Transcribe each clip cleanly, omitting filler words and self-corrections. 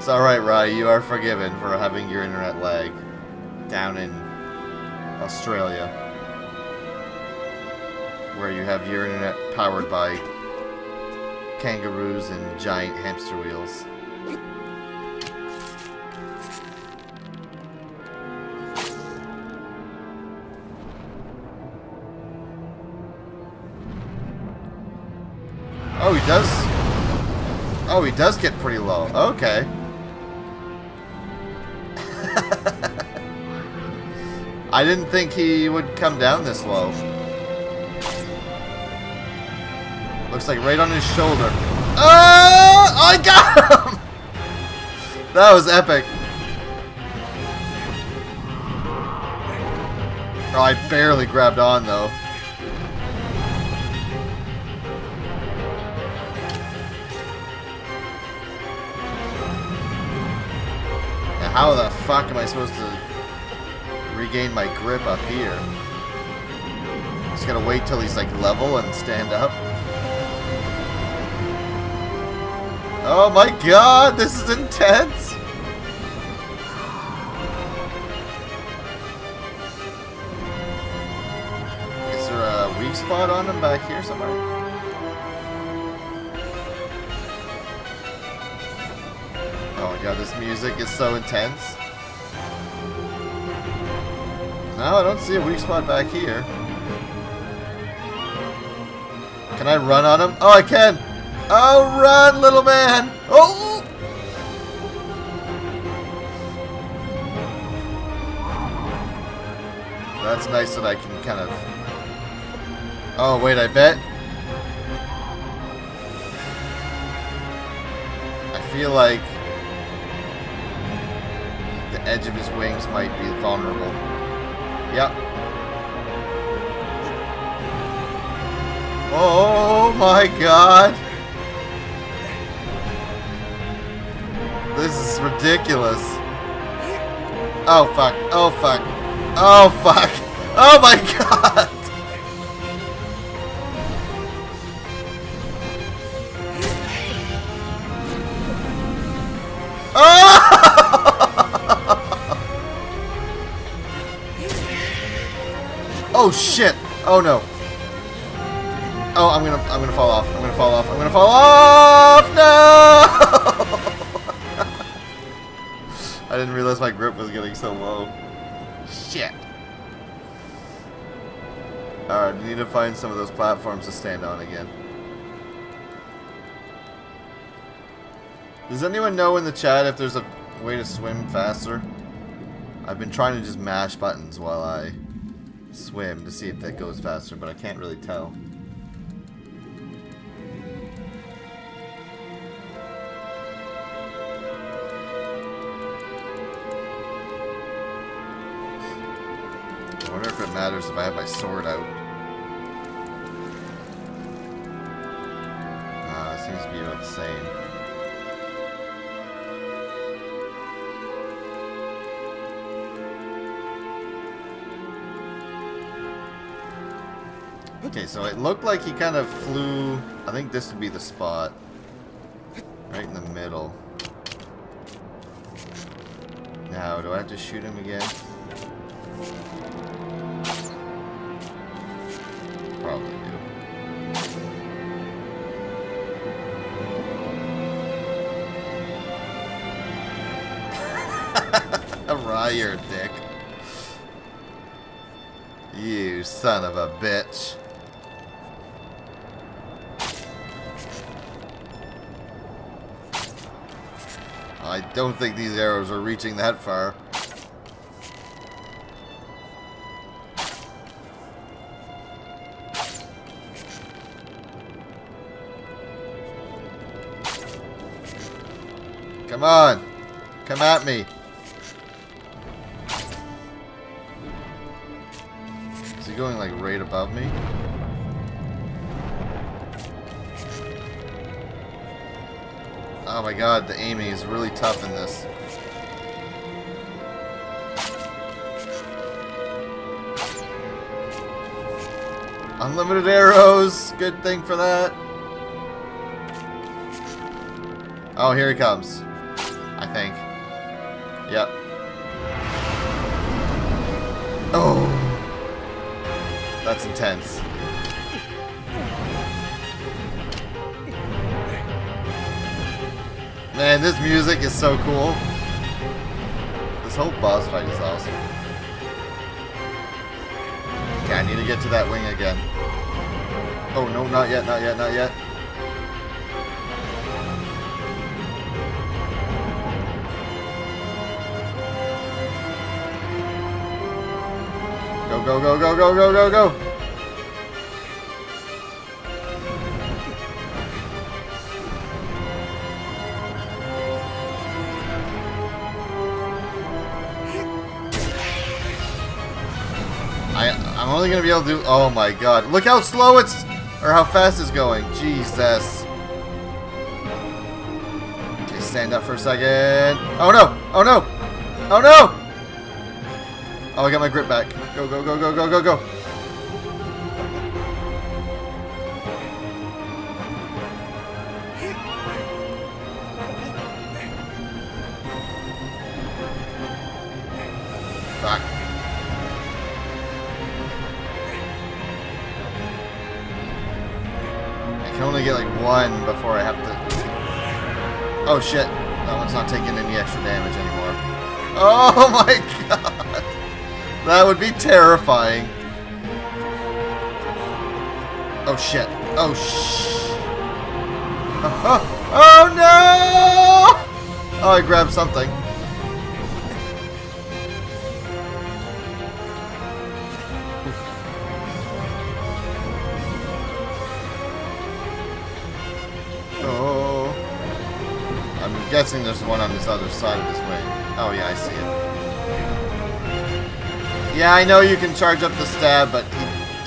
It's alright, Rai. You are forgiven for having your internet lag down in Australia, where you have your internet powered by kangaroos and giant hamster wheels. Oh, he does. Oh, he does get pretty low. Okay. I didn't think he would come down this low. Looks like right on his shoulder. Oh! I got him! That was epic. Oh, I barely grabbed on, though. Now, how the fuck am I supposed to regain my grip up here? Just gotta wait till he's like level and stand up. Oh my god, this is intense! Is there a weak spot on him back here somewhere? Oh my god, this music is so intense. No, I don't see a weak spot back here. Can I run on him? Oh, I can! Oh, run, little man! Oh! That's nice that I can kind of... Oh, wait, I bet... I feel like... the edge of his wings might be vulnerable. Yep. Oh my god! This is ridiculous. Oh fuck. Oh fuck. Oh fuck. Oh my god! Oh! Oh shit! Oh no! Oh, I'm gonna fall off. I'm gonna fall off. I'm gonna fall off! No! I didn't realize my grip was getting so low. Shit. Alright, we need to find some of those platforms to stand on again. Does anyone know in the chat if there's a way to swim faster? I've been trying to just mash buttons while I swim to see if that goes faster, but I can't really tell. I wonder if it matters if I have my sword out. It seems to be about the same. Okay, so it looked like he kind of flew... I think this would be the spot. Right in the middle. Now, do I have to shoot him again? Probably do. Right, you're a dick. You son of a bitch. I don't think these arrows are reaching that far. Come on! Come at me! Is he going like right above me? Oh my god, the aiming is really tough in this. Unlimited arrows! Good thing for that. Oh, here he comes. I think. Yep. Oh! That's intense. Man, this music is so cool. This whole boss fight is awesome. Okay, I need to get to that wing again. Oh, no, not yet, not yet, not yet. Go, go, go, go, go, go, go, go! I'm only gonna be able to do. Oh my god! Look how slow it's, or how fast it's going. Jesus. Okay, stand up for a second. Oh no! Oh no! Oh no! Oh, I got my grip back. Go, go, go, go, go, go, go! Fuck. I can only get like one before I have to. Oh shit! That one's not taking any extra damage anymore. Oh my god! That would be terrifying. Oh shit! Oh oh no! Oh, I grabbed something. Oh. I'm guessing there's one on this other side of this wing. Oh yeah, I see it. Yeah, I know you can charge up the stab, but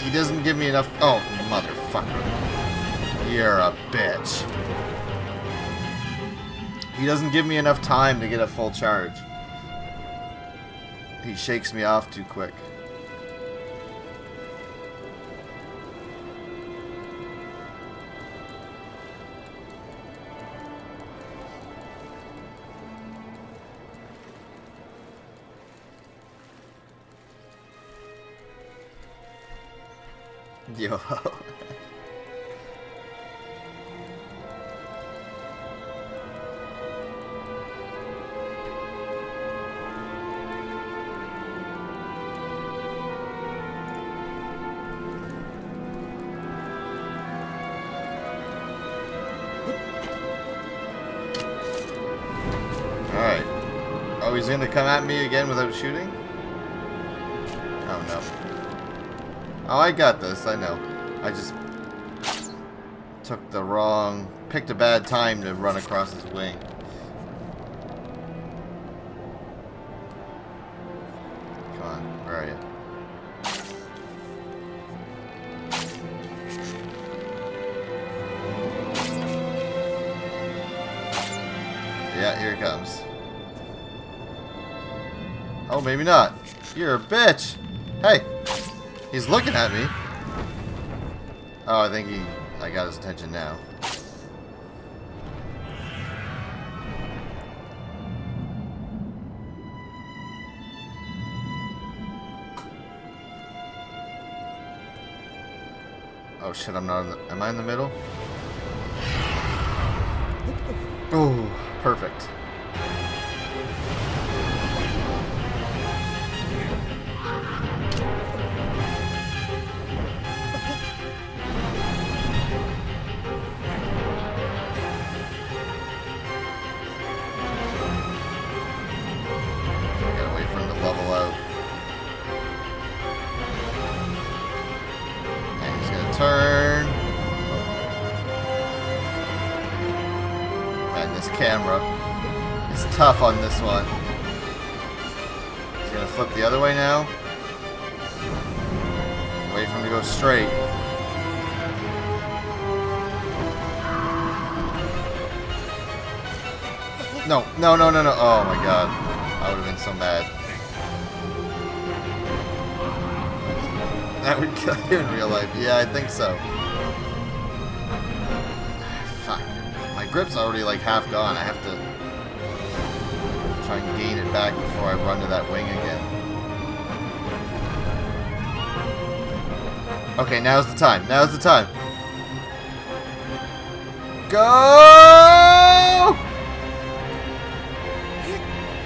he doesn't give me enough. Oh, motherfucker. You're a bitch. He doesn't give me enough time to get a full charge. He shakes me off too quick. Yo. Alright. Oh, he's gonna come at me again without shooting? Oh no. Oh, I got this, I know. I just picked a bad time to run across his wing. Come on, where are you? Yeah, here he comes. Oh, maybe not. You're a bitch! Hey! He's looking at me. Oh, I think I got his attention now. Oh shit, I'm not in the... Am I in the middle? Oh, perfect. Turn. Man, this camera is tough on this one. He's gonna flip the other way now. Wait for him to go straight. No, no, no, no, no. Oh my god. I would have been so mad. That would kill you in real life. Yeah, I think so. Fuck. My grip's already like half gone. I have to... try and gain it back before I run to that wing again. Okay, now's the time. Now's the time. Go!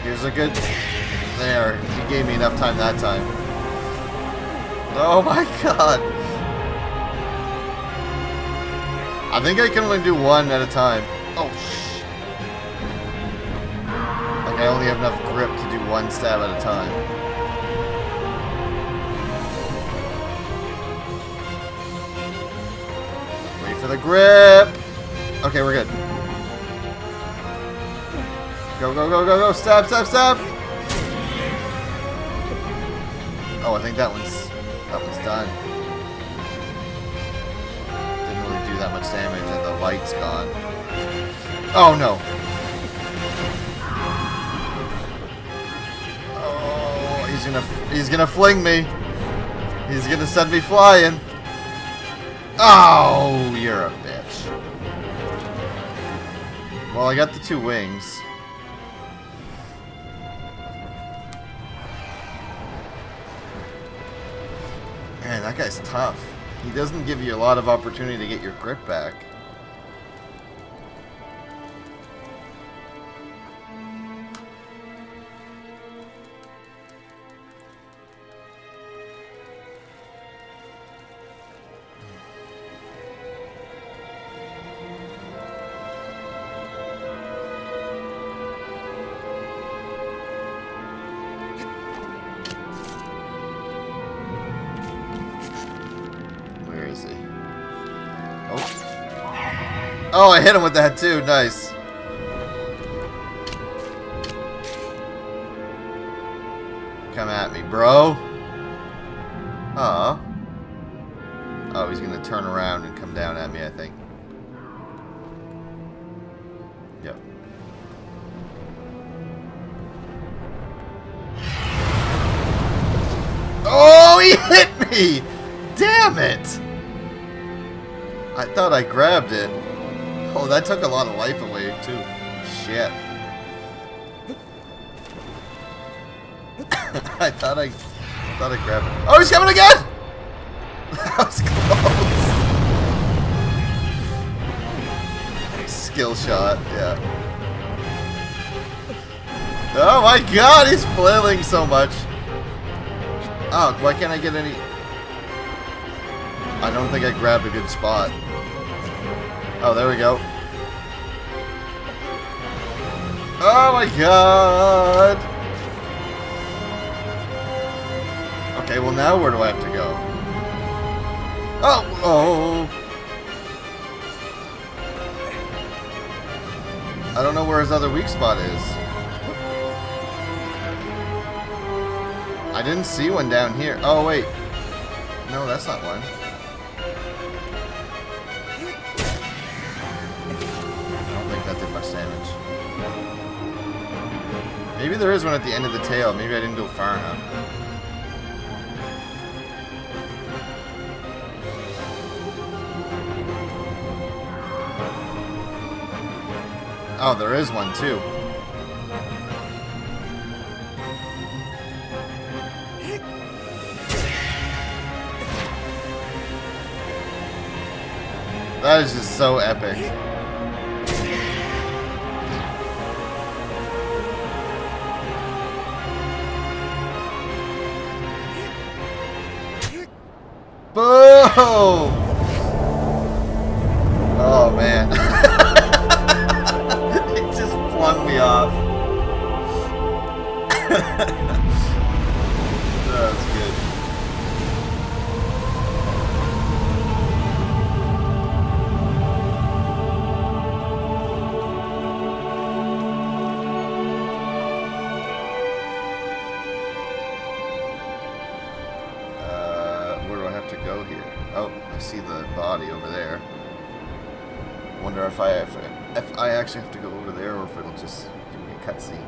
Here's a good... There. He gave me enough time that time. Oh my god. I think I can only do one at a time. Oh, shh. Like, I only have enough grip to do one stab at a time. Wait for the grip. Okay, we're good. Go, go, go, go, go. Stab, stab, stab. Oh, I think that one's done. Didn't really do that much damage and the light's gone. Oh no. Oh, he's gonna fling me. He's gonna send me flying. Oh, you're a bitch. Well, I got the 2 wings. Man, that guy's tough. He doesn't give you a lot of opportunity to get your grip back. Oh, I hit him with that too. Nice. Come at me, bro. Aw. Oh, he's gonna turn around and come down at me, I think. Yep. Oh, he hit me! Damn it! I thought I grabbed it. Oh, that took a lot of life away, too. Shit. I thought I grabbed it. Oh, he's coming again! That was close. Skill shot, yeah. Oh my god, he's flailing so much. Oh, why can't I get any... I don't think I grabbed a good spot. Oh, there we go. Oh my god! Okay, well now where do I have to go? Oh! Oh! I don't know where his other weak spot is. I didn't see one down here. Oh, wait. No, that's not one. That did much damage. Maybe there is one at the end of the tail. Maybe I didn't go far enough. Oh, there is one too. That is just so epic. Boom! Oh man. It just flung me off. That's good. I see the body over there. Wonder if I actually have to go over there or if it'll just give me a cutscene.